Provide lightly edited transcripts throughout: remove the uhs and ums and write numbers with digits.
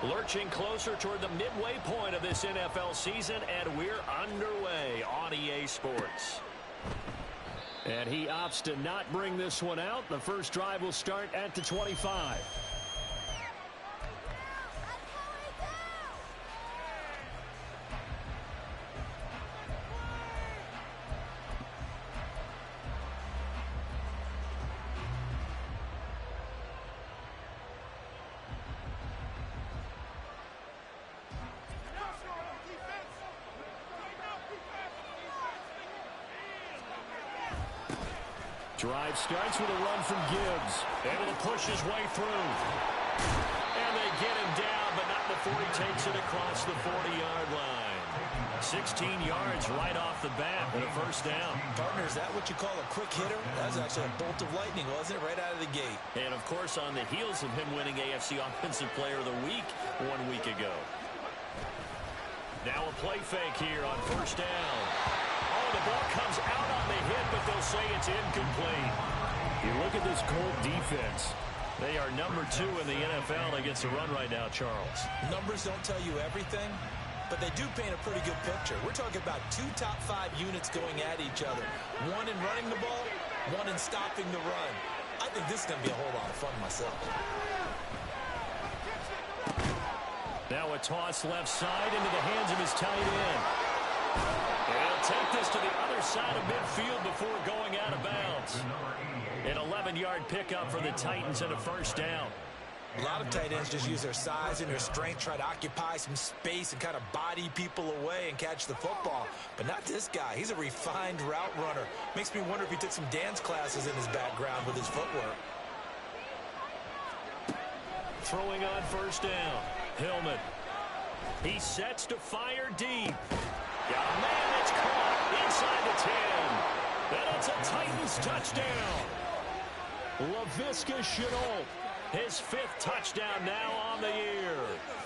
Lurching closer toward the midway point of this NFL season, and we're underway on EA Sports. And he opts to not bring this one out. The first drive will start at the 25. Drive starts with a run from Gibbs. Able to push his way through. And they get him down, but not before he takes it across the 40-yard line. 16 yards right off the bat and a first down. Partner, is that what you call a quick hitter? That was actually a bolt of lightning, wasn't it? Right out of the gate. And, of course, on the heels of him winning AFC Offensive Player of the Week 1 week ago. Now a play fake here on first down. Oh, the ball comes out on the hit, but they'll say it's incomplete. You look at this Colt defense. They are number 2 in the NFL against the run right now, Charles. Numbers don't tell you everything, but they do paint a pretty good picture. We're talking about 2 top 5 units going at each other. One in running the ball, one in stopping the run. I think this is going to be a whole lot of fun myself. Now a toss left side into the hands of his tight end. And he'll take this to the other side of midfield before going out of bounds. An 11-yard pickup for the Titans and a first down. A lot of tight ends just use their size and their strength, try to occupy some space and kind of body people away and catch the football. But not this guy. He's a refined route runner. Makes me wonder if he took some dance classes in his background with his footwork. Throwing on first down. Hillman. He sets to fire deep. Yeah, man, it's caught inside the 10. And it's a Titans touchdown. Laviska Shenault, his 5th touchdown now on the year.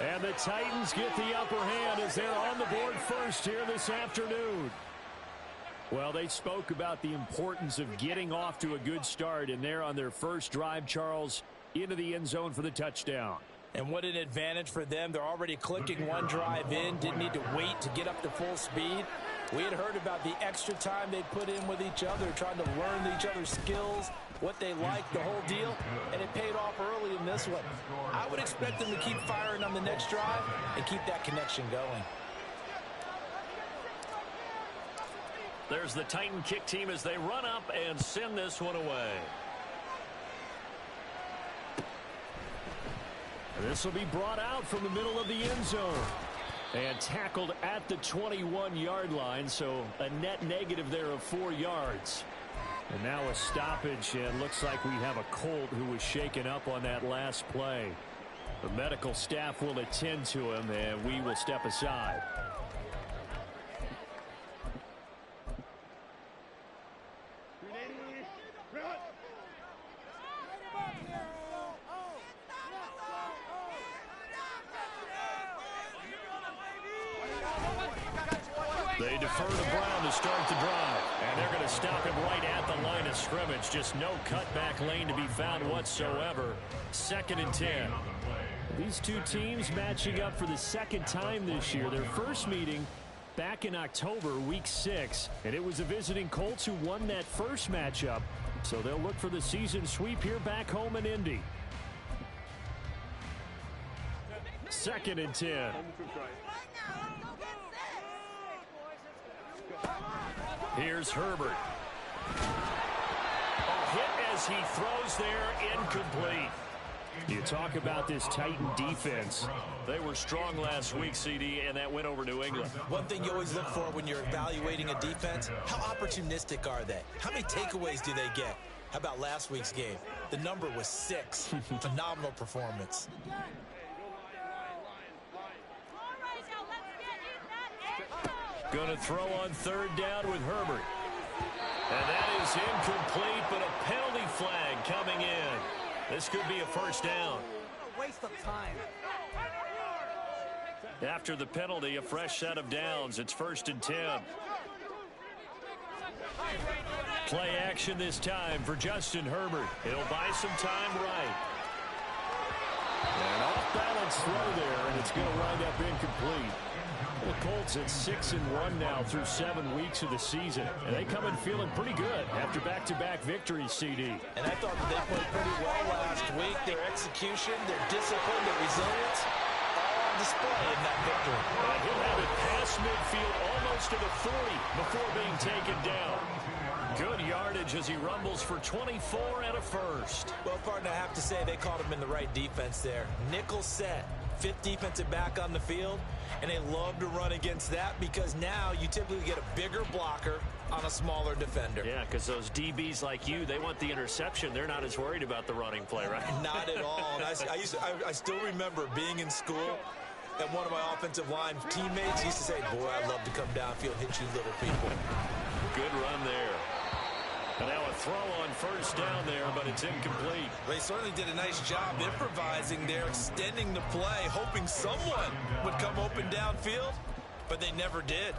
And the Titans get the upper hand as they're on the board first here this afternoon. Well, they spoke about the importance of getting off to a good start, and they're on their first drive, Charles, into the end zone for the touchdown. And what an advantage for them. They're already clicking one drive in, didn't need to wait to get up to full speed. We had heard about the extra time they put in with each other, trying to learn each other's skills, what they like, the whole deal, and it paid off early in this one. I would expect them to keep firing on the next drive and keep that connection going. There's the Titan kick team as they run up and send this one away. This will be brought out from the middle of the end zone and tackled at the 21-yard line, so a net negative there of 4 yards. And now a stoppage, and looks like we have a Colt who was shaken up on that last play. The medical staff will attend to him, and we will step aside. They defer to Brown to start the drive. And they're going to stop him right at the line of scrimmage. Just no cutback lane to be found whatsoever. 2nd and 10. These two teams matching up for the 2nd time this year. Their first meeting back in October, week 6. And it was the visiting Colts who won that first matchup. So they'll look for the season sweep here back home in Indy. 2nd and 10. Here's Herbert. A hit as he throws there, incomplete. You talk about this Titan defense. They were strong last week, CD, and that went over New England. One thing you always look for when you're evaluating a defense, how opportunistic are they? How many takeaways do they get? How about last week's game? The number was 6. Phenomenal performance. Going to throw on 3rd down with Herbert. And that is incomplete, but a penalty flag coming in. This could be a first down. A waste of time. After the penalty, a fresh set of downs. It's 1st and 10. Play action this time for Justin Herbert. He'll buy some time right. And off balance nice throw there, and it's going to wind up incomplete. The Colts at 6-1 now through 7 weeks of the season, and they come in feeling pretty good after back-to-back victories, CD. And I thought that they played pretty well last week. Their execution, their discipline, their resilience, all on display in that victory. And he'll have it past midfield almost to the 40 before being taken down. Good yardage as he rumbles for 24 and a first. Well, partner, I have to say they caught him in the right defense there. Nickel set, 5th defensive back on the field, and they love to run against that because now you typically get a bigger blocker on a smaller defender. Yeah, because those DBs like you, they want the interception. They're not as worried about the running play, right? Not at all. And I still remember being in school, and one of my offensive line teammates used to say, boy, I love to come downfield, hit you little people. Good run there. And now a throw on first down there, but it's incomplete. They certainly did a nice job improvising there, extending the play, hoping someone would come open downfield, but they never did.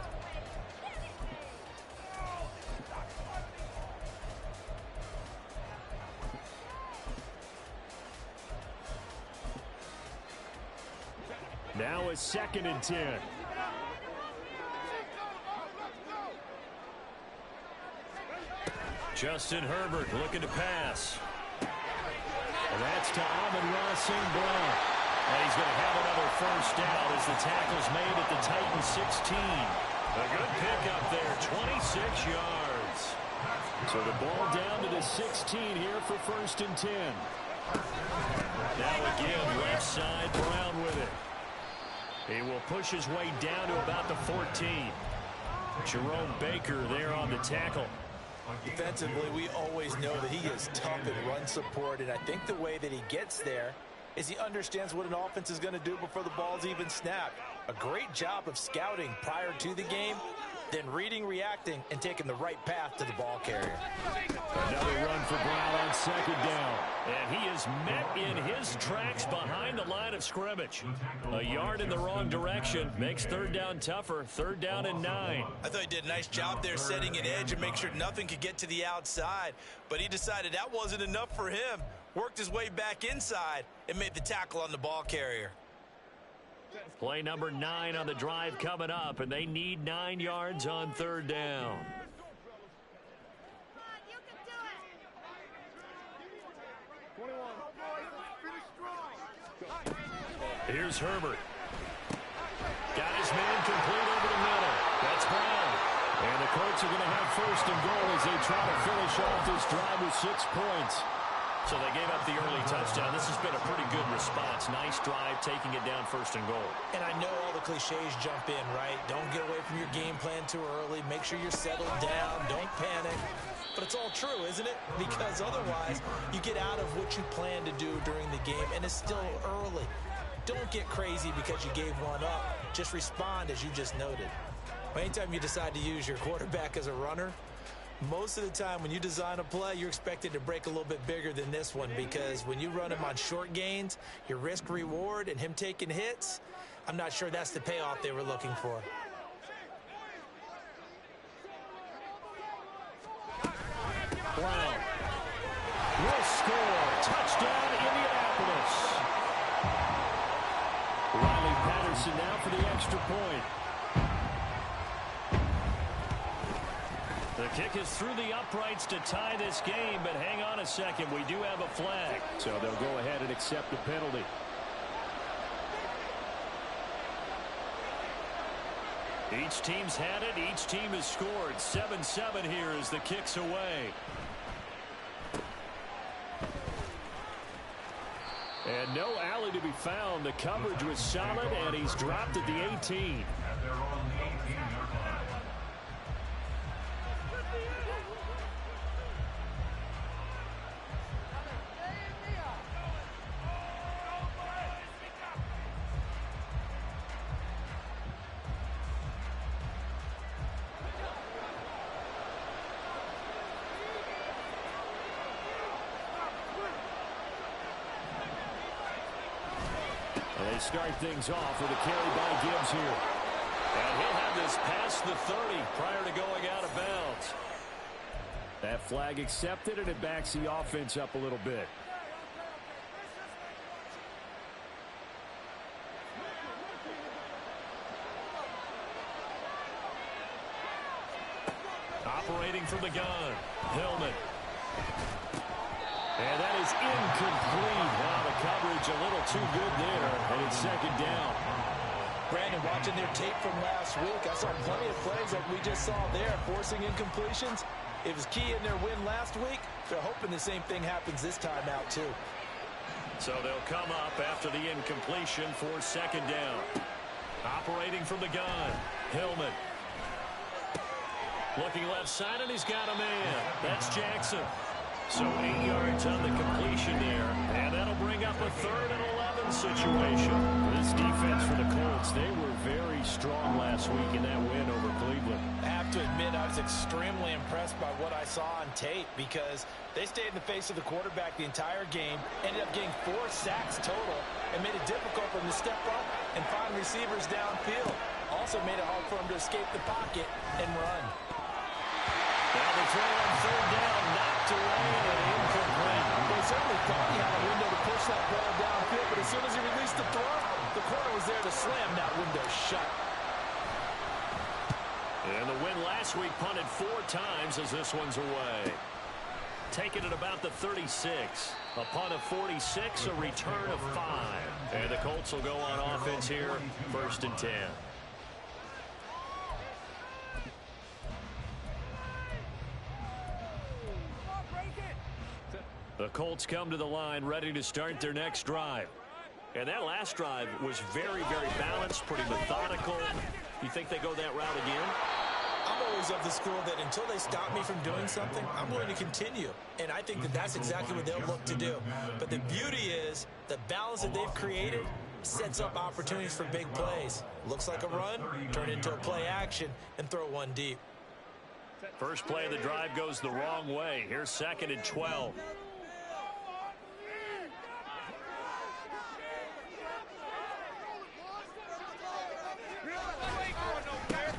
Now a 2nd and 10. Justin Herbert looking to pass. And that's to Amon-Ra St. Brown. And he's going to have another first down as the tackle's made at the Titans 16. A good pickup there, 26 yards. So the ball down to the 16 here for 1st and 10. Now again, left side, Brown with it. He will push his way down to about the 14. Jerome Baker there on the tackle. Defensively, we always know that he is tough in run support, and I think the way that he gets there is he understands what an offense is going to do before the ball's even snapped. A great job of scouting prior to the game, then reading, reacting, and taking the right path to the ball carrier. Another run for Brown on 2nd down. And he is met in his tracks behind the line of scrimmage. A yard in the wrong direction makes 3rd down tougher. 3rd down and 9. I thought he did a nice job there setting an edge and make sure nothing could get to the outside. But he decided that wasn't enough for him. Worked his way back inside and made the tackle on the ball carrier. Play number 9 on the drive coming up, and they need 9 yards on 3rd down. Here's Herbert. Got his man complete over the middle. That's Brown. And the Colts are going to have 1st and goal as they try to finish off this drive with 6 points. So they gave up the early touchdown. This has been a pretty good response. Nice drive, taking it down 1st and goal. And I know all the cliches jump in, right? Don't get away from your game plan too early. Make sure you're settled down. Don't panic. But it's all true, isn't it? Because otherwise, you get out of what you plan to do during the game, and it's still early. Don't get crazy because you gave one up. Just respond as you just noted. Anytime you decide to use your quarterback as a runner, most of the time when you design a play, you're expected to break a little bit bigger than this one because when you run him on short gains, your risk-reward and him taking hits, I'm not sure that's the payoff they were looking for. Brown will score. Touchdown, Indianapolis. Riley Patterson now for the extra point. The kick is through the uprights to tie this game, but hang on a second. We do have a flag. So they'll go ahead and accept the penalty. Each team's had it. Each team has scored. 7-7 here as the kick's away. And no alley to be found. The coverage was solid, and he's dropped at the 18. They start things off with a carry by Gibbs here. And he'll have this past the 30 prior to going out of bounds. That flag accepted, and it backs the offense up a little bit. Operating from the gun, Hillman. And that is incomplete. Wow, the coverage a little too good there, and it's second down. Brandon, watching their tape from last week, I saw plenty of plays like we just saw there, forcing incompletions. It was key in their win last week. They're hoping the same thing happens this time out, too. So they'll come up after the incompletion for second down. Operating from the gun, Hillman. Looking left side, and he's got a man. That's Jackson. So 8 yards on the completion there. And that'll bring up a 3rd and 11 situation. This defense for the Colts, they were very strong last week in that win over Cleveland. I have to admit, I was extremely impressed by what I saw on tape because they stayed in the face of the quarterback the entire game, ended up getting 4 sacks total, and made it difficult for him to step up and find receivers downfield. Also made it hard for him to escape the pocket and run. Now the throw on 3rd down, knocked away and incomplete. They certainly thought he had a window to push that ball downfield, but as soon as he released the throw, the corner was there to slam that window shut. And the win last week punted 4 times as this one's away. Taking it about the 36. A punt of 46, a return of 5. And the Colts will go on offense here, 1st and 10. The Colts come to the line ready to start their next drive. And that last drive was very, very balanced, pretty methodical. You think they go that route again? I'm always of the school that until they stop me from doing something, I'm going to continue. And I think that that's exactly what they'll look to do. But the beauty is the balance that they've created sets up opportunities for big plays. Looks like a run, turn into a play action, and throw one deep. First play of the drive goes the wrong way. Here's 2nd and 12.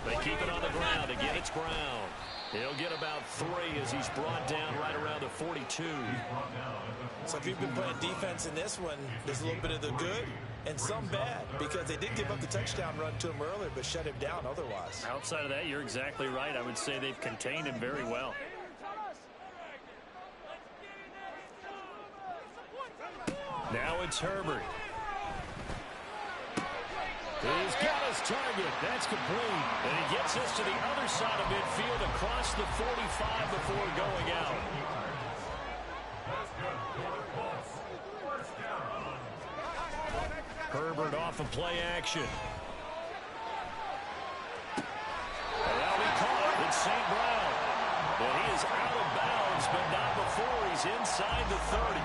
They keep it on the ground. Again, it's Brown. He'll get about 3 as he's brought down right around the 42. So if you've been playing defense in this one, there's a little bit of the good and some bad because they did give up the touchdown run to him earlier but shut him down otherwise. Outside of that, you're exactly right. I would say they've contained him very well. Now it's Herbert. He's got his target. That's complete. And he gets us to the other side of midfield across the 45 before going out. Herbert off of play action. And now he caught. It's St. Brown. And he is out of bounds, but not before he's inside the 30.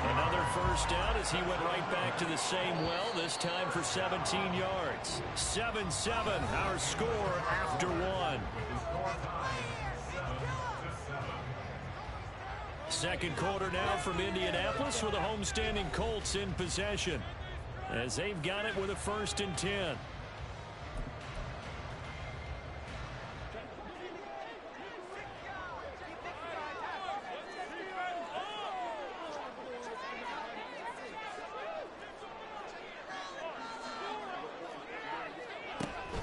Another first down as he went right back to the same well, this time for 17 yards. 7-7, our score after 1. Second quarter now from Indianapolis with the homestanding Colts in possession as they've got it with a 1st and 10.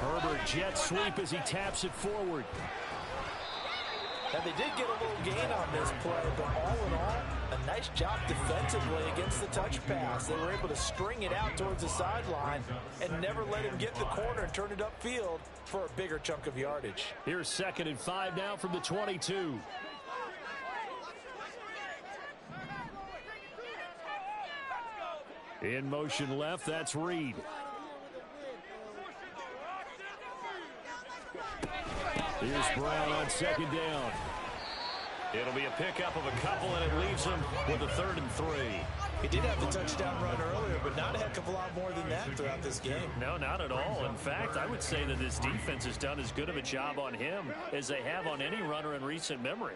Herbert jet sweep as he taps it forward. Now, they did get a little gain on this play, but all in all, a nice job defensively against the touch pass. They were able to string it out towards the sideline and never let him get in the corner and turn it upfield for a bigger chunk of yardage. Here's 2nd and 5 now from the 22. In motion left, that's Reed. Here's Brown on 2nd down. It'll be a pickup of a couple, and it leaves him with a 3rd and 3. He did have the touchdown run earlier, but not a heck of a lot more than that throughout this game. No, not at all. In fact, I would say that this defense has done as good of a job on him as they have on any runner in recent memory.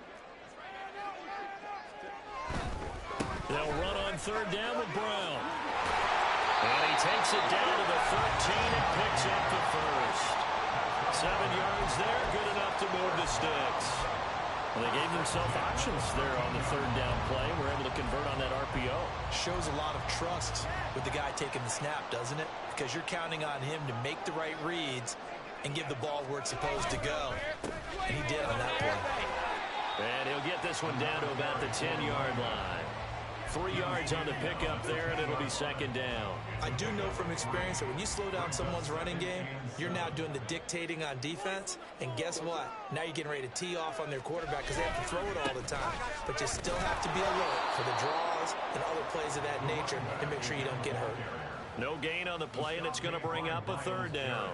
They'll run on 3rd down with Brown. And he takes it down to the 13 and picks up the first. 7 yards there, good enough to move the sticks. Well, they gave themselves options there on the 3rd down play. We're able to convert on that RPO. Shows a lot of trust with the guy taking the snap, doesn't it? Because you're counting on him to make the right reads and give the ball where it's supposed to go. And he did on that play. this one down to about the 10-yard line. 3 yards on the pickup there, and it'll be second down. I do know from experience that when you slow down someone's running game, you're now doing the dictating on defense. And guess what? Now you're getting ready to tee off on their quarterback because they have to throw it all the time. But you still have to be alert for the draws and other plays of that nature and make sure you don't get hurt. No gain on the play, and it's going to bring up a third down.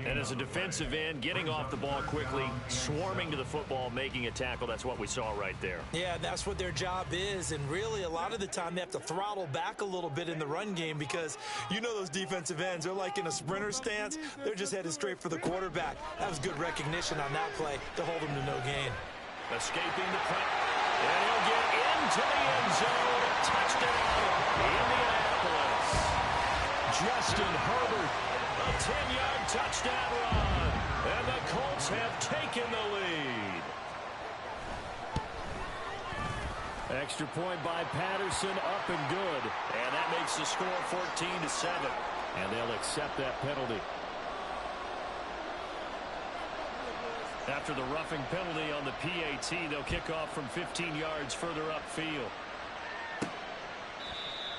And as a defensive end, getting off the ball quickly, swarming to the football, making a tackle, that's what we saw right there. Yeah, that's what their job is, and really a lot of the time they have to throttle back a little bit in the run game because you know those defensive ends, they're like in a sprinter stance. They're just headed straight for the quarterback. That was good recognition on that play to hold them to no gain. Escaping the pressure, and he'll get into the end zone. Touchdown, Indianapolis. Justin Herbert. A 10-yard touchdown run, and the Colts have taken the lead. Extra point by Patterson, up and good. And that makes the score 14-7. And they'll accept that penalty. After the roughing penalty on the PAT, they'll kick off from 15 yards further upfield.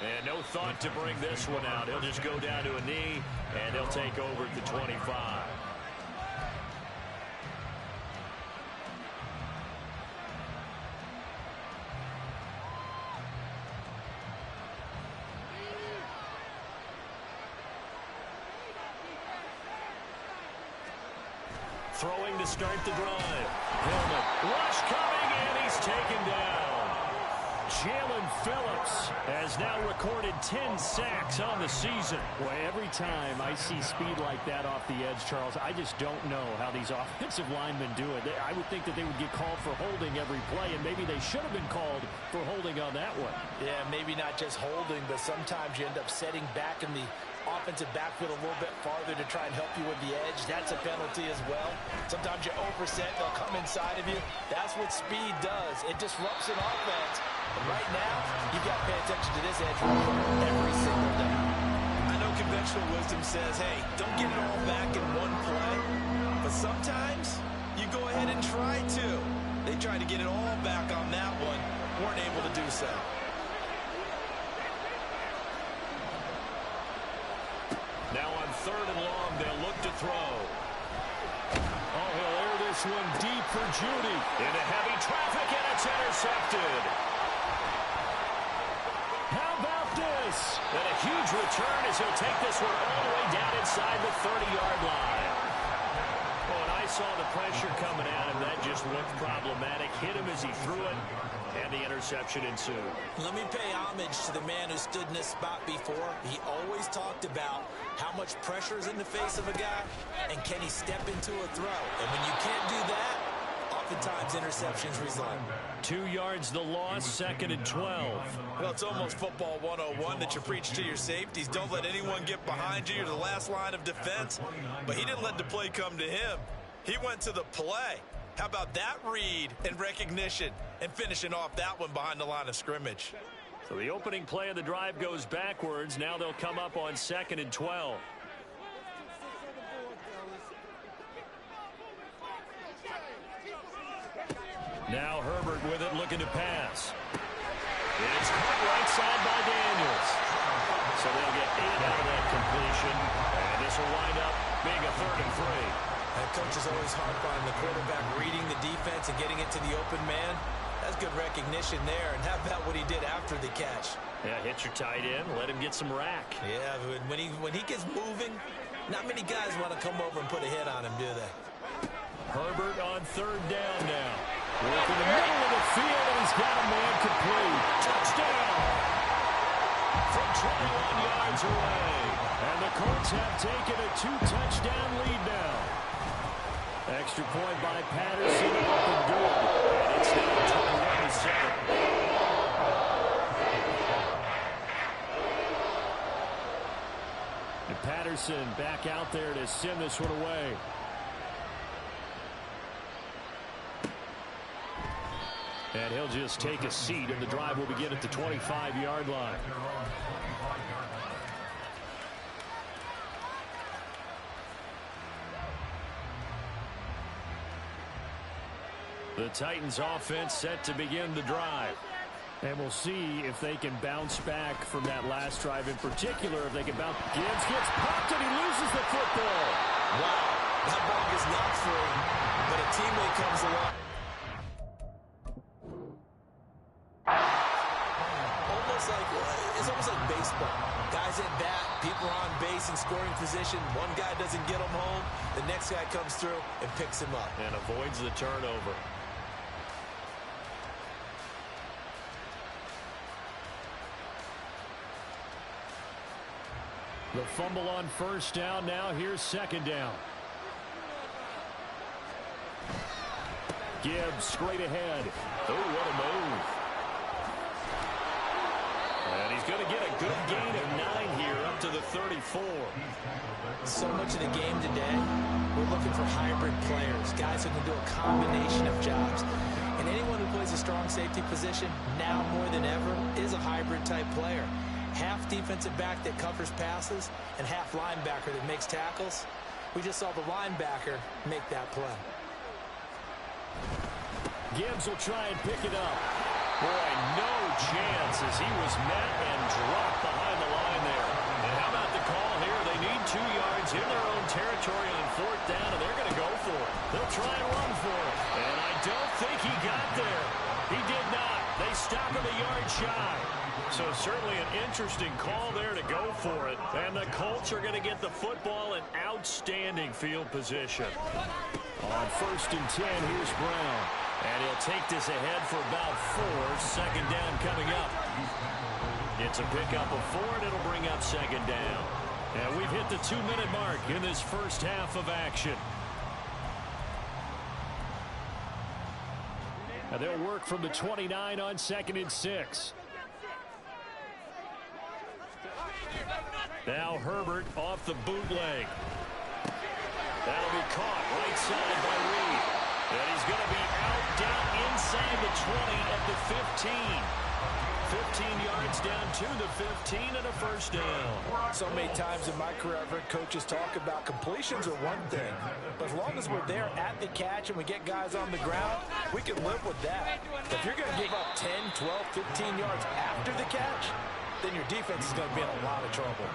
And no thought to bring this one out. He'll just go down to a knee, and he'll take over at the 25. Throwing to start the drive. Hillman, rush coming, and he's taken down. Jalen Phillips has now recorded 10 sacks on the season. Boy, every time I see speed like that off the edge, Charles, I just don't know how these offensive linemen do it. I would think that they would get called for holding every play, and maybe they should have been called for holding on that one. Yeah, maybe not just holding, but sometimes you end up setting back in the offensive backfield a little bit farther to try and help you with the edge. That's a penalty as well. Sometimes you overset, they'll come inside of you. That's what speed does. It disrupts an offense. And right now, you've got to pay attention to this edge every single day. I know conventional wisdom says, hey, don't get it all back in one play. But sometimes you go ahead and try to. They tried to get it all back on that one. Weren't able to do so. Now on 3rd and long, they'll look to throw. Oh, he'll air this one deep for Judy. Into heavy traffic, and it's intercepted. How about this? And a huge return as he'll take this one all the way down inside the 30-yard line. Oh, and I saw the pressure coming at him. That just looked problematic. Hit him as he threw it, and the interception ensued. Let me pay homage to the man who stood in this spot before. He always talked about how much pressure is in the face of a guy, and can he step into a throw? And when you can't do that, oftentimes interceptions result. 2 yards the loss, 2nd and 12. Well, it's almost football 101 that you preach to your safeties. Don't let anyone get behind you. You're the last line of defense. But he didn't let the play come to him. He went to the play. How about that read and recognition and finishing off that one behind the line of scrimmage? So the opening play of the drive goes backwards. Now they'll come up on 2nd and 12. Now Herbert with it, looking to pass. It's caught right side by Daniels. So they'll get 8 out of that completion. And this will wind up being a 3rd and 3. That coach is always harp on the quarterback reading the defense and getting it to the open man. That's good recognition there. And how about what he did after the catch? Yeah, hit your tight end, let him get some rack. Yeah, when he gets moving, not many guys want to come over and put a hit on him, do they? Herbert on 3rd down now. Work in the middle of the field, and he's got a man complete. Touchdown! From 21 yards away. And the Colts have taken a 2-touchdown lead now. Extra point by Patterson, up and good. And it's now 21-7. And Patterson back out there to send this one away. And he'll just take a seat, and the drive will begin at the 25-yard line. The Titans offense set to begin the drive. And we'll see if they can bounce back from that last drive in particular. If they can bounce. Gibbs gets popped and he loses the football. Wow, that ball gets knocked free, but a teammate comes along. It's almost like baseball. Guys at bat, people are on base in scoring position. One guy doesn't get them home. The next guy comes through and picks him up. And avoids the turnover. The fumble on first down. Now here's second down. Gibbs straight ahead. Oh, what a move. And he's going to get a good gain of 9 here up to the 34. So much of the game today, we're looking for hybrid players, guys who can do a combination of jobs. And anyone who plays a strong safety position, now more than ever, is a hybrid type player. Half defensive back that covers passes and half linebacker that makes tackles. We just saw the linebacker make that play. Gibbs will try and pick it up. Boy, no chance as he was met and dropped behind the line there. And how about the call here? They need 2 yards in their own territory on 4th down, and they're going to go for it. They'll try and run for it. And I don't think he got there. He did not. They stop him a yard shy. So certainly an interesting call there to go for it. And the Colts are going to get the football in outstanding field position. On 1st and 10, here's Brown. And he'll take this ahead for about 4. Second down coming up. It's a pickup of 4, and it'll bring up second down. And we've hit the 2-minute mark in this first half of action. And they'll work from the 29 on 2nd and 6. Now Herbert off the bootleg. That'll be caught right side by Reed. And he's going to be out down inside the 20 at the 15. 15 yards down to the 15 and a first down. So many times in my career I've heard coaches talk about completions are one thing, but as long as we're there at the catch and we get guys on the ground, we can live with that. If you're going to give up 10, 12, 15 yards after the catch, then your defense is going to be in a lot of trouble.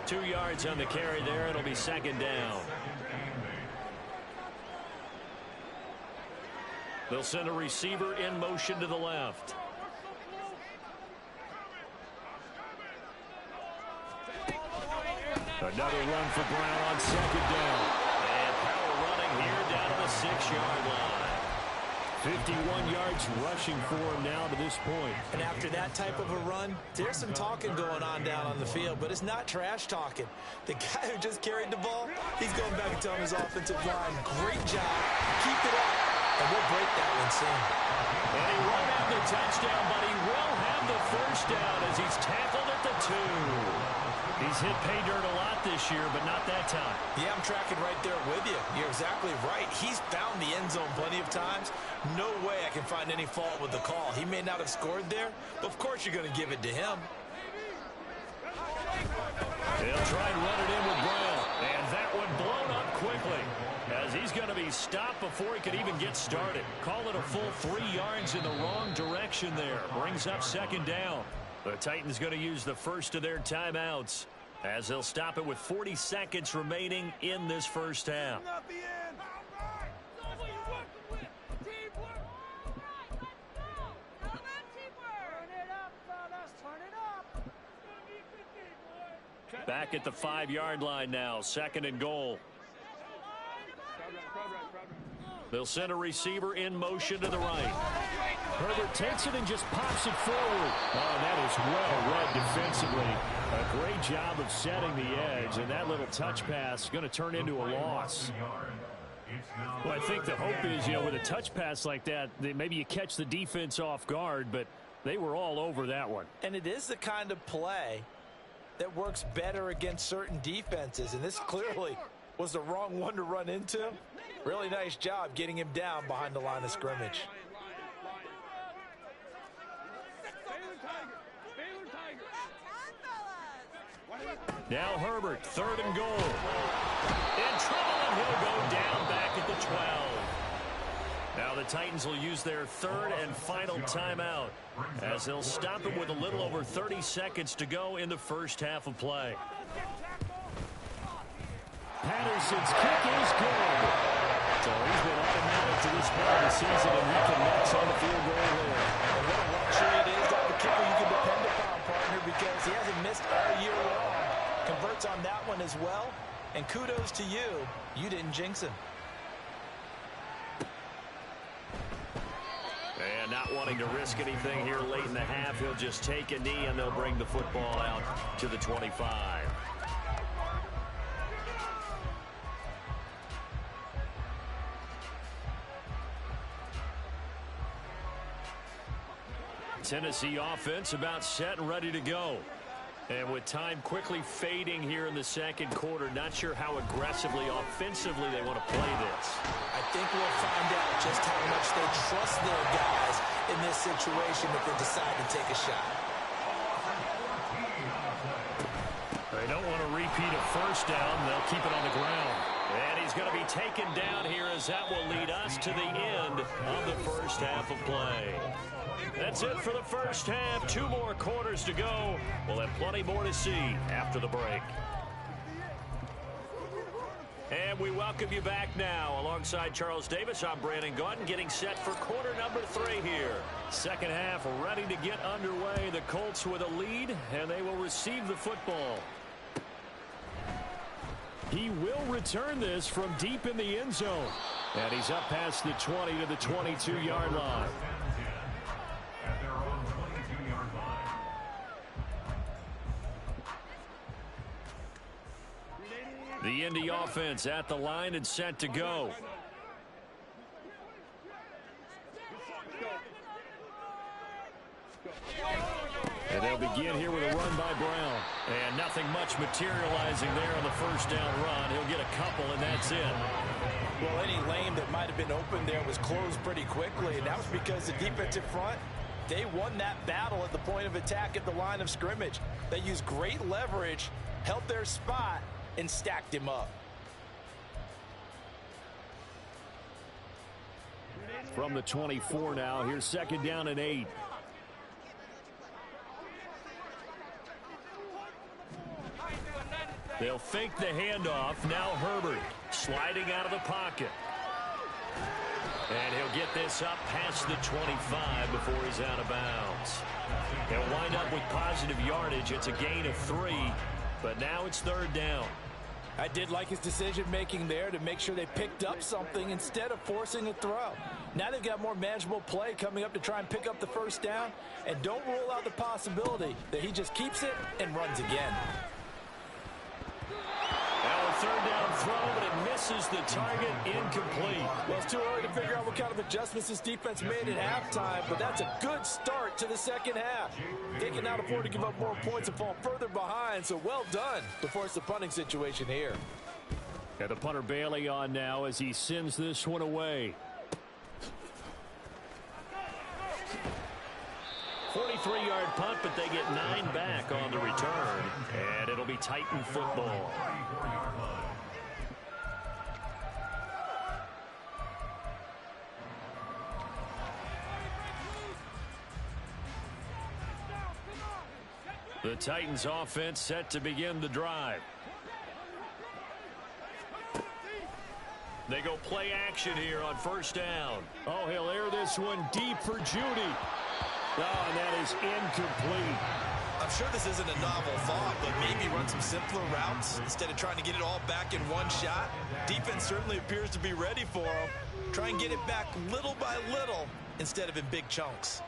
2 yards on the carry there. It'll be second down. They'll send a receiver in motion to the left. Another run for Brown on second down. And power running here down to the 6-yard line. 51 yards rushing for him now to this point. And after that type of a run, there's some talking going on down on the field, but it's not trash talking. The guy who just carried the ball, he's going back and telling his offensive line, great job, keep it up, and we'll break that one soon. And he won't have the touchdown, but he will have the first down as he's tackled at the 2. He's hit pay dirt a lot this year, but not that time. Yeah, I'm tracking right there with you. You're exactly right. He's found the end zone plenty of times. No way I can find any fault with the call. He may not have scored there, but of course you're going to give it to him. They'll try and run it in with Brown. And that one blown up quickly as he's going to be stopped before he could even get started. Call it a full 3 yards in the wrong direction there. Brings up second down. The Titans going to use the first of their timeouts as they'll stop it with 40 seconds remaining in this first half. Back at the 5-yard line now, second and goal. They'll send a receiver in motion to the right. Herbert takes it and just pops it forward. Oh, that is well read defensively. A great job of setting the edge, and that little touch pass is going to turn into a loss. Well, I think the hope is, with a touch pass like that, maybe you catch the defense off guard, but they were all over that one. And it is the kind of play that works better against certain defenses, and this clearly was the wrong one to run into. Really nice job getting him down behind the line of scrimmage. Now Herbert, third and goal. In trouble, and he'll go down back at the 12. Now the Titans will use their third and final timeout as they'll stop it with a little over 30 seconds to go in the first half of play. Patterson's kick is good. So he's been automatic to this part of the season, and he connects on the field goal there. And what a luxury it is to have a kicker you can depend upon, partner, because he hasn't missed all year long. Converts on that one as well, and kudos to you. You didn't jinx him. And not wanting to risk anything here late in the half, he'll just take a knee, and they'll bring the football out to the 25. Tennessee offense about set and ready to go. And with time quickly fading here in the second quarter, not sure how aggressively, offensively they want to play this. I think we'll find out just how much they trust their guys in this situation if they decide to take a shot. They don't want to repeat a first down. They'll keep it on the ground. And he's going to be taken down here as that will lead us to the end of the first half of play. That's it for the first half. 2 more quarters to go. We'll have plenty more to see after the break. And we welcome you back now. Alongside Charles Davis, I'm Brandon Gaudin, getting set for quarter number 3 here. Second half ready to get underway. The Colts with a lead, and they will receive the football. He will return this from deep in the end zone. And he's up past the 20 to the 22-yard line. The Indy offense at the line and set to go. And they'll begin here with a run by Brown. And nothing much materializing there on the first down run. He'll get a couple, and that's it. Well, any lane that might have been open there was closed pretty quickly, and that was because the defensive front, they won that battle at the point of attack at the line of scrimmage. They used great leverage, held their spot, and stacked him up. From the 24 now, here's second down and 8. They'll fake the handoff. Now Herbert sliding out of the pocket. And he'll get this up past the 25 before he's out of bounds. They'll wind up with positive yardage. It's a gain of 3, but now it's third down. I did like his decision-making there to make sure they picked up something instead of forcing a throw. Now they've got more manageable play coming up to try and pick up the first down, and don't rule out the possibility that he just keeps it and runs again. Now a third down throw, but it misses the target, incomplete. Well, it's too early to figure out what kind of adjustments this defense made at halftime, but that's a good start to the second half. They can now afford to give up more points and fall further behind, so well done to force the punting situation here. And the punter Bailey on now as he sends this one away. 43-yard punt, but they get 9 back on the return, and it'll be Titan football. The Titans offense set to begin the drive. They go play action here on first down. Oh, he'll air this one deep for Judy. Oh, and that is incomplete. I'm sure this isn't a novel thought, but maybe run some simpler routes instead of trying to get it all back in one shot. Defense certainly appears to be ready for him. Try and get it back little by little instead of in big chunks.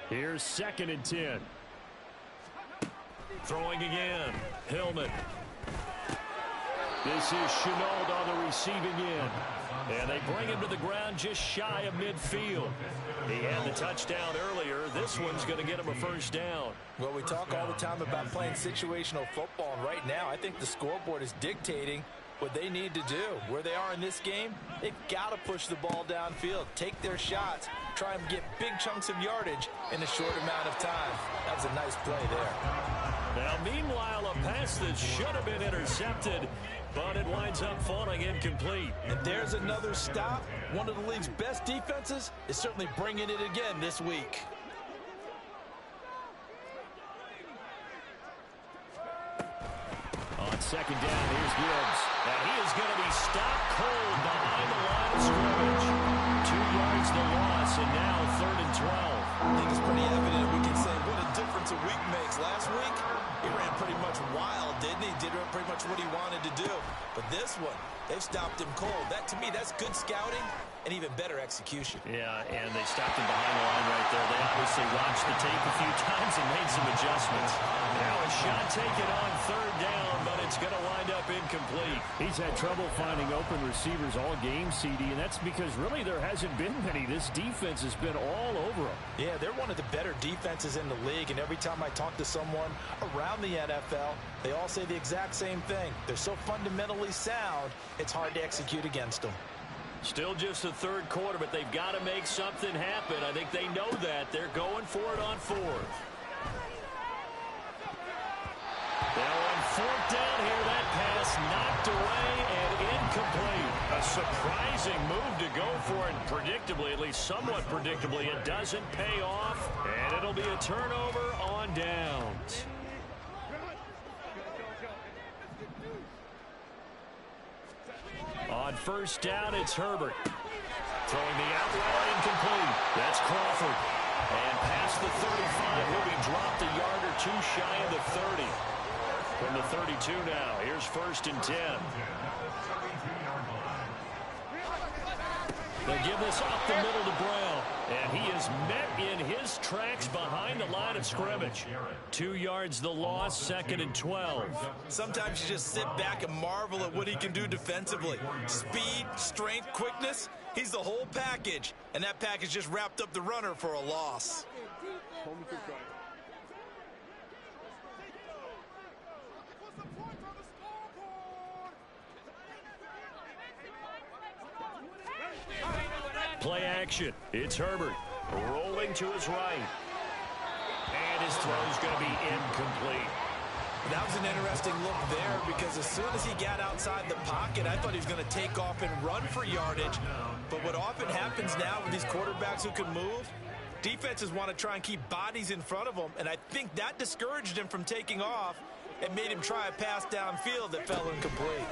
Here's second and 10. Throwing again. Hillman. This is Chenault on the receiving end. And they bring him to the ground just shy of midfield. He had the touchdown earlier. This one's going to get him a first down. Well, we talk all the time about playing situational football, and right now I think the scoreboard is dictating what they need to do. Where they are in this game, they've got to push the ball downfield, take their shots, try and get big chunks of yardage in a short amount of time. That was a nice play there. Now, meanwhile, a pass that should have been intercepted, but it winds up falling incomplete. And there's another stop. One of the league's best defenses is certainly bringing it again this week. On second down, here's Gibbs. And he is going to be stopped cold behind the line of scrimmage. 2 yards the loss, and now 3rd and 12. I think it's pretty evident we can say what a difference a week makes. Last week, he ran pretty much wild, didn't he? Did pretty much what he wanted to do. But this one, they've stopped him cold. That, to me, that's good scouting and even better execution. Yeah, and they stopped him behind the line right there. They obviously watched the tape a few times and made some adjustments. Now a shot taken on 3rd down, but it's going to wind up incomplete. He's had trouble finding open receivers all game, CD, and that's because really there hasn't been many. This defense has been all over him. Yeah, they're one of the better defenses in the league, and every time I talk to someone around the NFL, they all say the exact same thing. They're so fundamentally sound, it's hard to execute against them. Still just the 3rd quarter, but they've got to make something happen. I think they know that. They're going for it on 4th. Now on 4th down here, that pass knocked away and incomplete. A surprising move to go for it. Predictably, at least somewhat predictably, it doesn't pay off, and it'll be a turnover on downs. On 1st down, it's Herbert. Throwing the out route incomplete. That's Crawford. And past the 35, he'll be dropped a yard or 2 shy of the 30. From the 32 now, here's 1st and 10. They give this up the middle to Brown. And he is met in his tracks behind the line of scrimmage. 2 yards the loss, 2nd and 12. Sometimes you just sit back and marvel at what he can do defensively. Speed, strength, quickness, he's the whole package. And that package just wrapped up the runner for a loss. Play action. It's Herbert rolling to his right. And his throw's going to be incomplete. That was an interesting look there because as soon as he got outside the pocket, I thought he was going to take off and run for yardage. But what often happens now with these quarterbacks who can move, defenses want to try and keep bodies in front of them, and I think that discouraged him from taking off and made him try a pass downfield that fell incomplete.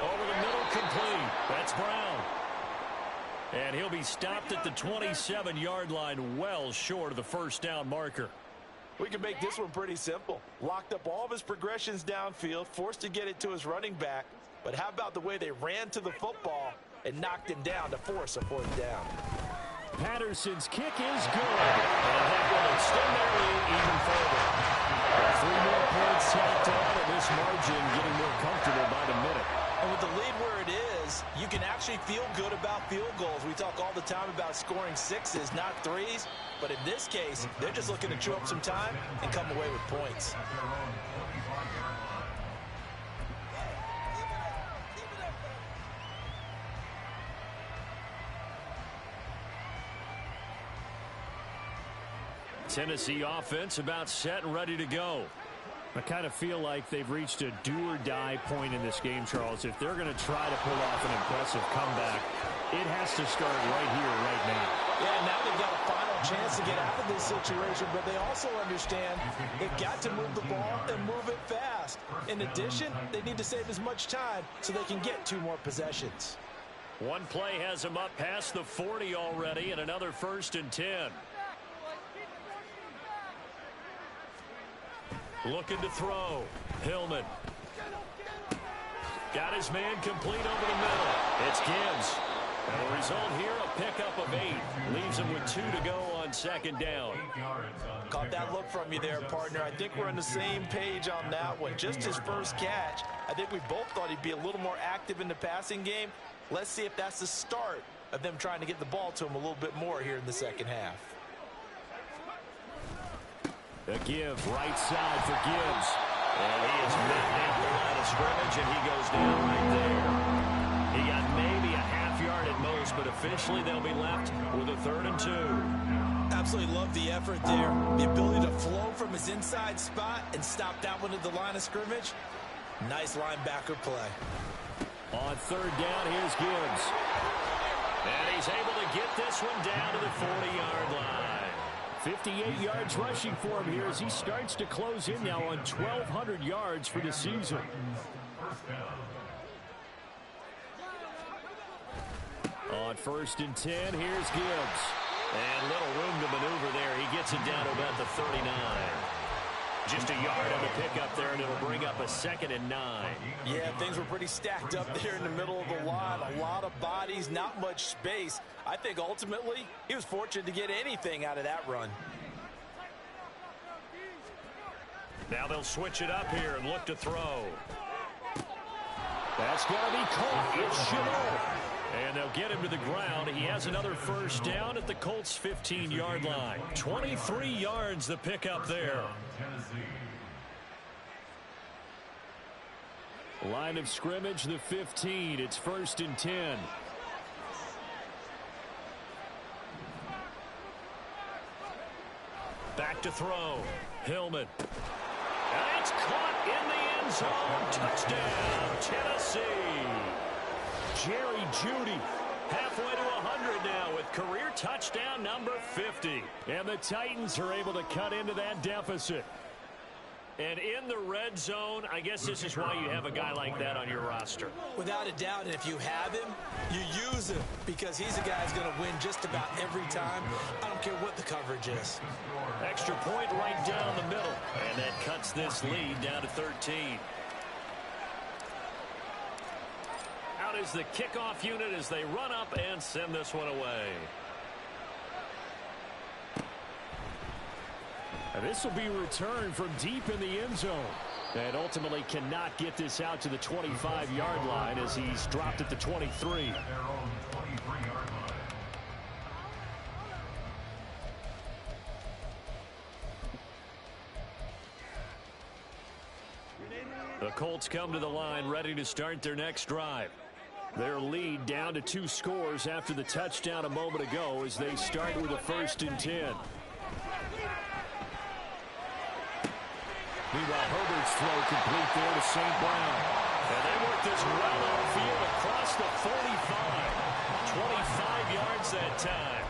Over the middle, complete. That's Brown. And he'll be stopped at the 27-yard line, well short of the 1st down marker. We can make this one pretty simple. Locked up all of his progressions downfield, forced to get it to his running back. But how about the way they ran to the football and knocked him down to force a 4th down? Patterson's kick is good. And that will extend their lead even further. 3 more points tacked on, and this margin getting more comfortable by the minute. And with the lead where it is, you can actually feel good about field goals. We talk all the time about scoring 6s, not 3s. But in this case, they're just looking to chew up some time and come away with points. Tennessee offense about set and ready to go. I kind of feel like they've reached a do-or-die point in this game, Charles. If they're going to try to pull off an impressive comeback, it has to start right here, right now. Yeah, now they've got a final chance to get out of this situation, but they also understand they've got to move the ball and move it fast. In addition, they need to save as much time so they can get 2 more possessions. One play has him up past the 40 already, and another 1st and 10. Looking to throw. Hillman. Got his man complete over the middle. It's Gibbs. And the result here, a pickup of 8. Leaves him with 2 to go on 2nd down. Caught that look from you there, partner. I think we're on the same page on that one. Just his first catch. I think we both thought he'd be a little more active in the passing game. Let's see if that's the start of them trying to get the ball to him a little bit more here in the second half. A give, right side for Gibbs. And he is met at the line of scrimmage, and he goes down right there. He got maybe a half yard at most, but officially they'll be left with a 3rd and 2. Absolutely love the effort there. The ability to flow from his inside spot and stop that one at the line of scrimmage. Nice linebacker play. On third down, here's Gibbs. And he's able to get this one down to the 40-yard line. 58 yards rushing for him here as he starts to close in now on 1,200 yards for the season. On 1st and 10, here's Gibbs. And little room to maneuver there. He gets it down to about the 39. Just a yard on the pickup there, and it'll bring up a 2nd and 9. Yeah, things were pretty stacked up there in the middle of the line. A lot of bodies, not much space. I think ultimately he was fortunate to get anything out of that run. Now they'll switch it up here and look to throw. That's going to be caught. It's Chabot. And they'll get him to the ground. He has another 1st down at the Colts' 15-yard line. 23 yards the pickup there. Line of scrimmage, the 15. It's 1st and 10. Back to throw. Hillman. And it's caught in the end zone. Touchdown, Tennessee. Jerry Jeudy halfway to 100 now with career touchdown number 50. And the Titans are able to cut into that deficit. And in the red zone, I guess this is why you have a guy like that on your roster. Without a doubt, and if you have him, you use him because he's a guy who's going to win just about every time. I don't care what the coverage is. Extra point right down the middle. And that cuts this lead down to 13. Out is the kickoff unit as they run up and send this one away. And this will be returned from deep in the end zone. And ultimately cannot get this out to the 25-yard line as he's dropped at the 23. The Colts come to the line ready to start their next drive. Their lead down to 2 scores after the touchdown a moment ago as they start with a 1st and 10. Meanwhile, Herbert's throw complete there to St. Brown. And they work this well outfield across the 45. 25 yards that time.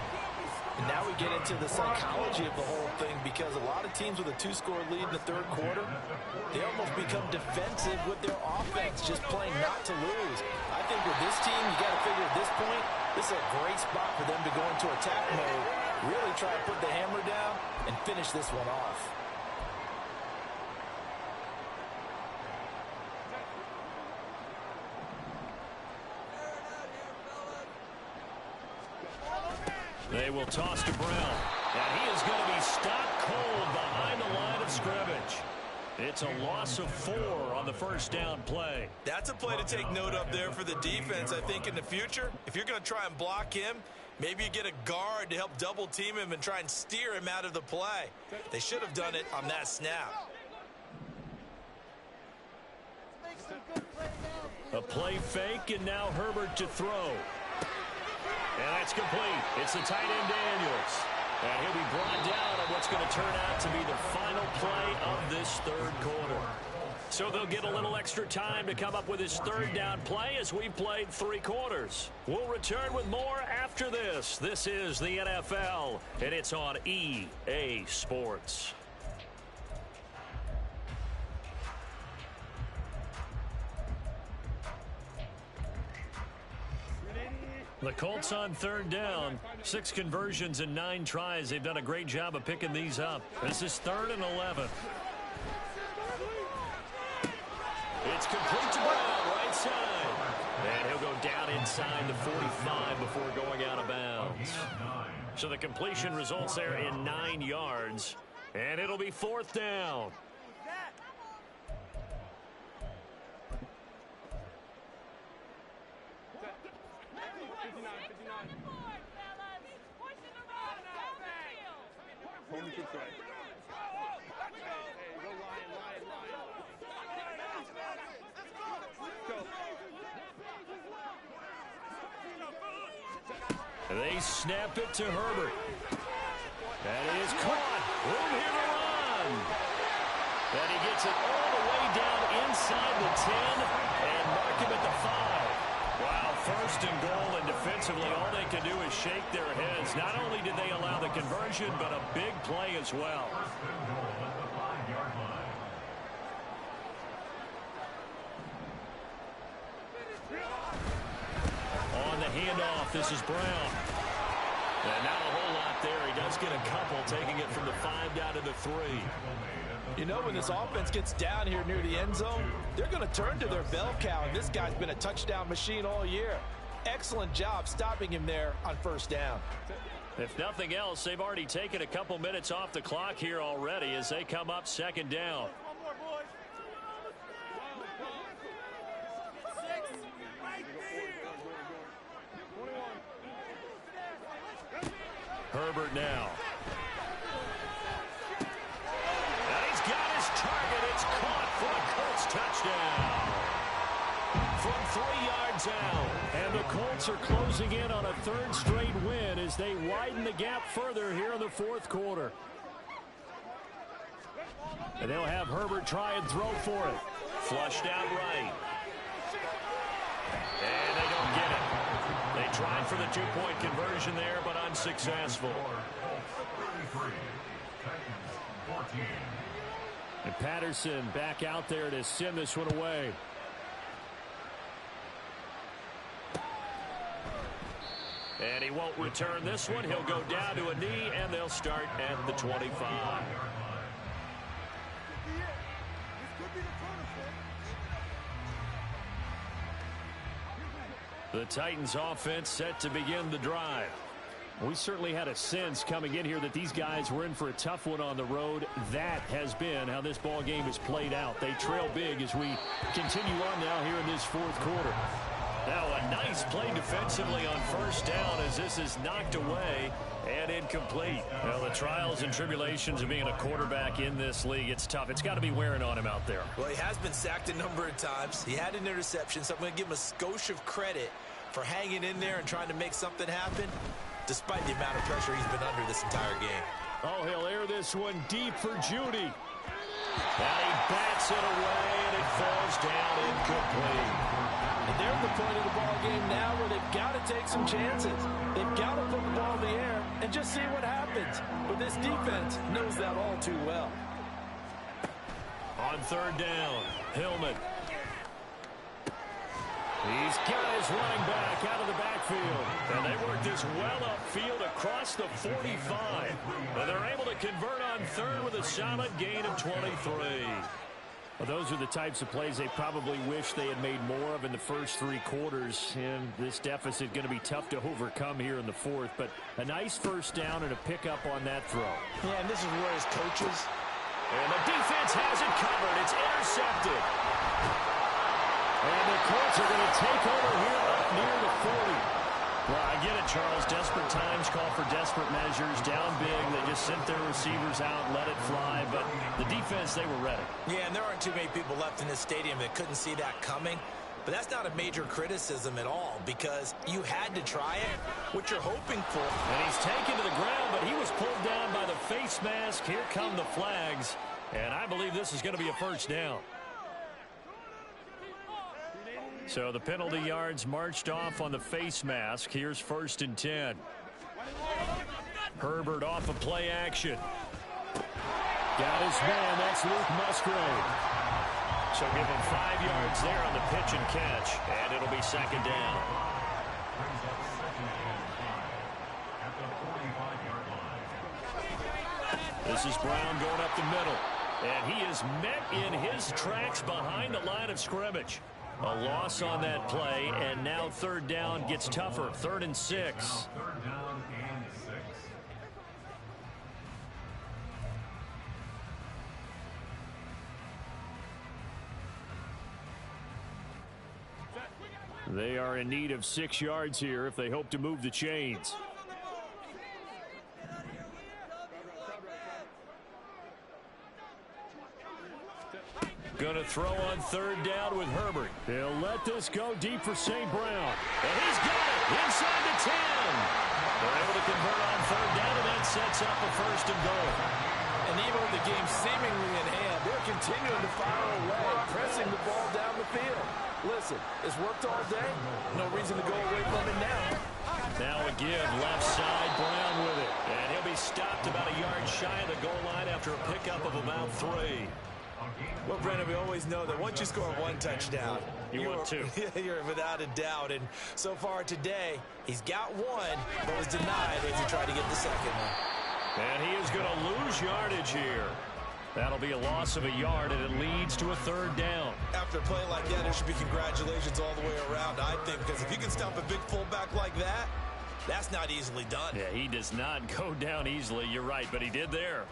And now we get into the psychology of the whole thing because a lot of teams with a 2-score lead in the 3rd quarter, they almost become defensive with their offense, just playing not to lose. I think with this team, you got to figure at this point, this is a great spot for them to go into attack mode, really try to put the hammer down and finish this one off. They will toss to Brown. And he is going to be stopped cold behind the line of scrimmage. It's a loss of 4 on the 1st down play. That's a play to take note of there for the defense. I think in the future, if you're going to try and block him, maybe you get a guard to help double team him and try and steer him out of the play. They should have done it on that snap. A play fake, and now Herbert to throw. And that's complete. It's the tight end Daniels. And he'll be brought down on what's going to turn out to be the final play of this 3rd quarter. So they'll get a little extra time to come up with his 3rd down play as we played 3 quarters. We'll return with more after this. This is the NFL, and it's on EA Sports. The Colts on 3rd down. 6 conversions and 9 tries. They've done a great job of picking these up. This is 3rd and 11. It's complete to Brown, right side. And he'll go down inside the 45 before going out of bounds. So the completion results there in 9 yards. And it'll be 4th down. They snap it to Herbert. That is caught. Room here to run. And he gets it all the way down inside the 10 and mark him at the 5. Wow, first and goal, and defensively all they can do is shake their heads. Not only did they allow the conversion, but a big play as well. On the handoff, this is Brown. And not a whole lot there. He does get a couple, taking it from the 5 down to the 3. You know, when this offense gets down here near the end zone, they're going to turn to their bell cow, and this guy's been a touchdown machine all year. Excellent job stopping him there on first down. If nothing else, they've already taken a couple minutes off the clock here already as they come up second down. Herbert now. And he's got his target. It's caught for a Colts touchdown. From 3 yards out. And the Colts are closing in on a third straight win as they widen the gap further here in the fourth quarter. And they'll have Herbert try and throw for it. Flushed out right. And they don't get it. They tried for the 2-point conversion there, but unsuccessful. And Patterson back out there to send this one away. And he won't return this one. He'll go down to a knee, and they'll start at the 25. The Titans offense set to begin the drive. We certainly had a sense coming in here that these guys were in for a tough one on the road. That has been how this ball game has played out. They trail big as we continue on now here in this fourth quarter. Now a nice play defensively on first down as this is knocked away and incomplete. Well, the trials and tribulations of being a quarterback in this league, it's tough. It's got to be wearing on him out there. Well, he has been sacked a number of times. He had an interception, so I'm going to give him a skosh of credit for hanging in there and trying to make something happen, despite the amount of pressure he's been under this entire game. Oh, he'll air this one deep for Judy. And he bats it away, and it falls down incomplete. And they're at the point of the ball game now where they've got to take some chances. They've got to put the ball in the air and just see what happens. But this defense knows that all too well. On third down, Hillman. He's got his running back out of the backfield. And they work this well upfield across the 45. And they're able to convert on third with a solid gain of 23. Well, those are the types of plays they probably wish they had made more of in the first 3 quarters. And this deficit going to be tough to overcome here in the fourth. But a nice first down and a pickup on that throw. Yeah, and this is where his coaches. And the defense has it covered. It's intercepted. And the Colts are going to take over here up near the 40. Well, I get it, Charles. Desperate times call for desperate measures. Down big, they just sent their receivers out, let it fly. But the defense, they were ready. Yeah, and there aren't too many people left in this stadium that couldn't see that coming. But that's not a major criticism at all because you had to try it, what you're hoping for. And he's taken to the ground, but he was pulled down by the face mask. Here come the flags. And I believe this is going to be a first down. So the penalty yards marched off on the face mask. Here's 1st and 10. Herbert off of play action. Got his man. That's Luke Musgrave. So give him 5 yards there on the pitch and catch. And it'll be second down. This is Brown going up the middle. And he is met in his tracks behind the line of scrimmage. A loss on that play, and now third down gets tougher. 3rd and 6. They are in need of 6 yards here if they hope to move the chains. Going to throw on third down with Herbert. They'll let this go deep for St. Brown. And he's got it inside the 10. They're able to convert on third down, and that sets up a first and goal. And even with the game seemingly in hand, they're continuing to fire away, pressing the ball down the field. Listen, it's worked all day. No reason to go away from it now. Now a give, left side, Brown with it. And he'll be stopped about a yard shy of the goal line after a pickup of about 3. Well, Brendan, we always know that once you score one touchdown, you want two. You're without a doubt. And so far today, he's got one, but was denied as he tried to get the second one. And he is going to lose yardage here. That'll be a loss of a yard, and it leads to a third down. After a play like that, there should be congratulations all the way around, I think, because if you can stop a big fullback like that, that's not easily done. Yeah, he does not go down easily. You're right, but he did there.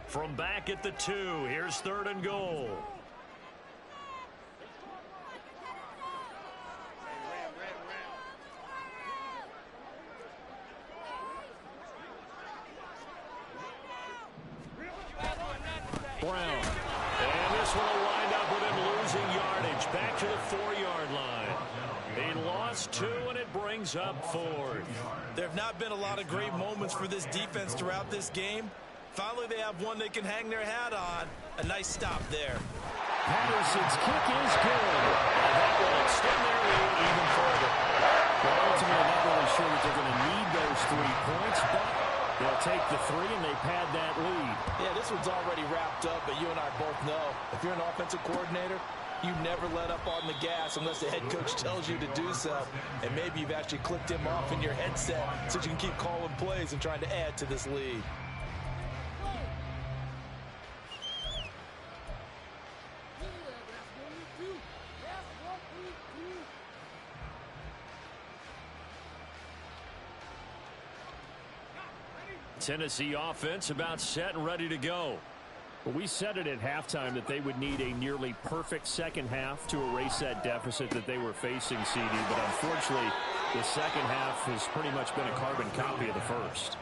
From back at the 2, here's third and goal. Brown. And this one will wind up with him losing yardage back to the 4-yard line. He lost 2, and it brings up 4th. There have not been a lot of great moments for this defense throughout this game. Finally, they have one they can hang their hat on. A nice stop there. Patterson's kick is good. And that will extend their lead even further. Well, ultimately, not really sure that they're going to need those 3 points, but they'll take the 3 and they pad that lead. Yeah, this one's already wrapped up, but you and I both know if you're an offensive coordinator, you never let up on the gas unless the head coach tells you to do so. And maybe you've actually clicked him off in your headset so you can keep calling plays and trying to add to this lead. Tennessee offense about set and ready to go. Well, we said it at halftime that they would need a nearly perfect second half to erase that deficit that they were facing, CD. But unfortunately, the second half has pretty much been a carbon copy of the first.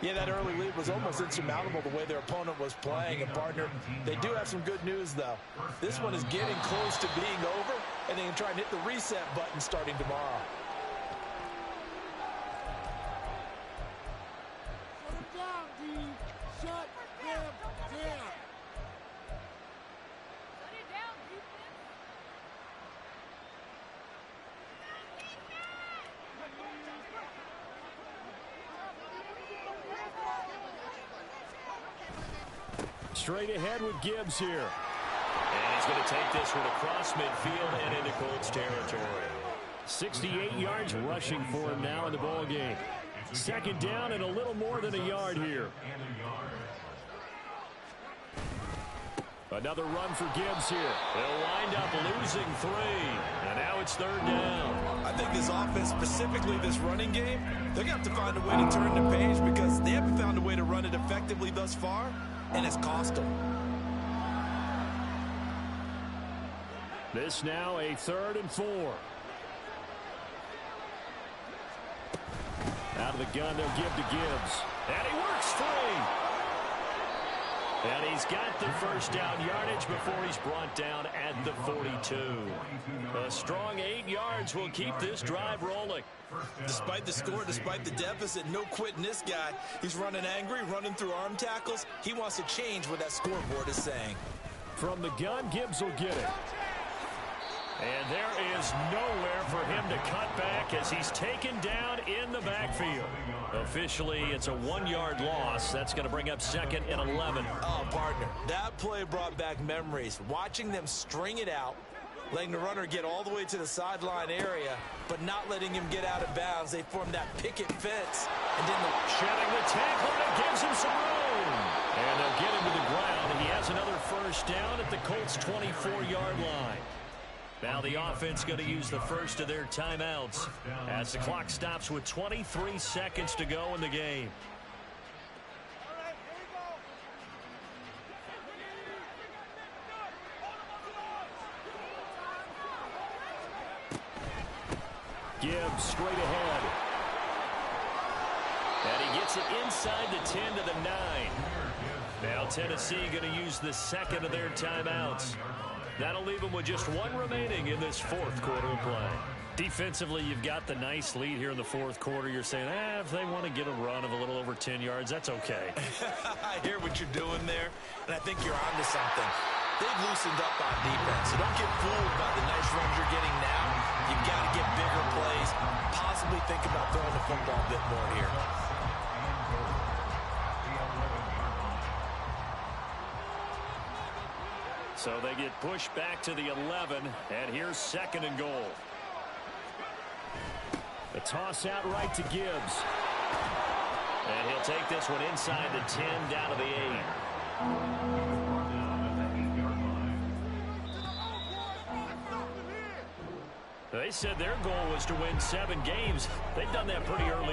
Yeah, that early lead was almost insurmountable the way their opponent was playing. And, partner, they do have some good news, though. This one is getting close to being over, and they can try and hit the reset button starting tomorrow. Straight ahead with Gibbs here. And he's going to take this one across midfield and into Colts territory. 68 yards rushing for him now in the ball game. Second down and a little more than a yard here. Another run for Gibbs here. They'll wind up losing 3. And now it's third down. I think this offense, specifically this running game, they're going to have to find a way to turn the page because they haven't found a way to run it effectively thus far, and it's cost them. This now a 3rd and 4. Out of the gun, they'll give to Gibbs. And he works free. And he's got the first down yardage before he's brought down at the 42. A strong 8 yards will keep this drive rolling. Despite the score, despite the deficit, no quitting this guy. He's running angry, running through arm tackles. He wants to change what that scoreboard is saying. From the gun, Gibbs will get it. And there is nowhere for him to cut back as he's taken down in the backfield. Officially, it's a 1-yard loss. That's going to bring up 2nd and 11. Oh, partner, that play brought back memories. Watching them string it out, letting the runner get all the way to the sideline area, but not letting him get out of bounds. They formed that picket fence. And then shedding the tackle, and it gives him some room. And they'll get him to the ground, and he has another first down at the Colts' 24-yard line. Now the offense going to use the first of their timeouts as the clock stops with 23 seconds to go in the game. Gibbs straight ahead. And he gets it inside the 10 to the 9. Now Tennessee going to use the second of their timeouts. That'll leave them with just one remaining in this fourth quarter of play. Defensively, you've got the nice lead here in the fourth quarter. You're saying, if they want to get a run of a little over 10 yards, that's okay. I hear what you're doing there, and I think you're onto something. They've loosened up on defense, so don't get fooled by the nice runs you're getting now. You've got to get bigger plays, possibly think about throwing the football a bit more here. So they get pushed back to the 11, and here's second and goal. The toss out right to Gibbs. And he'll take this one inside the 10, down to the 8. They said their goal was to win 7 games. They've done that pretty early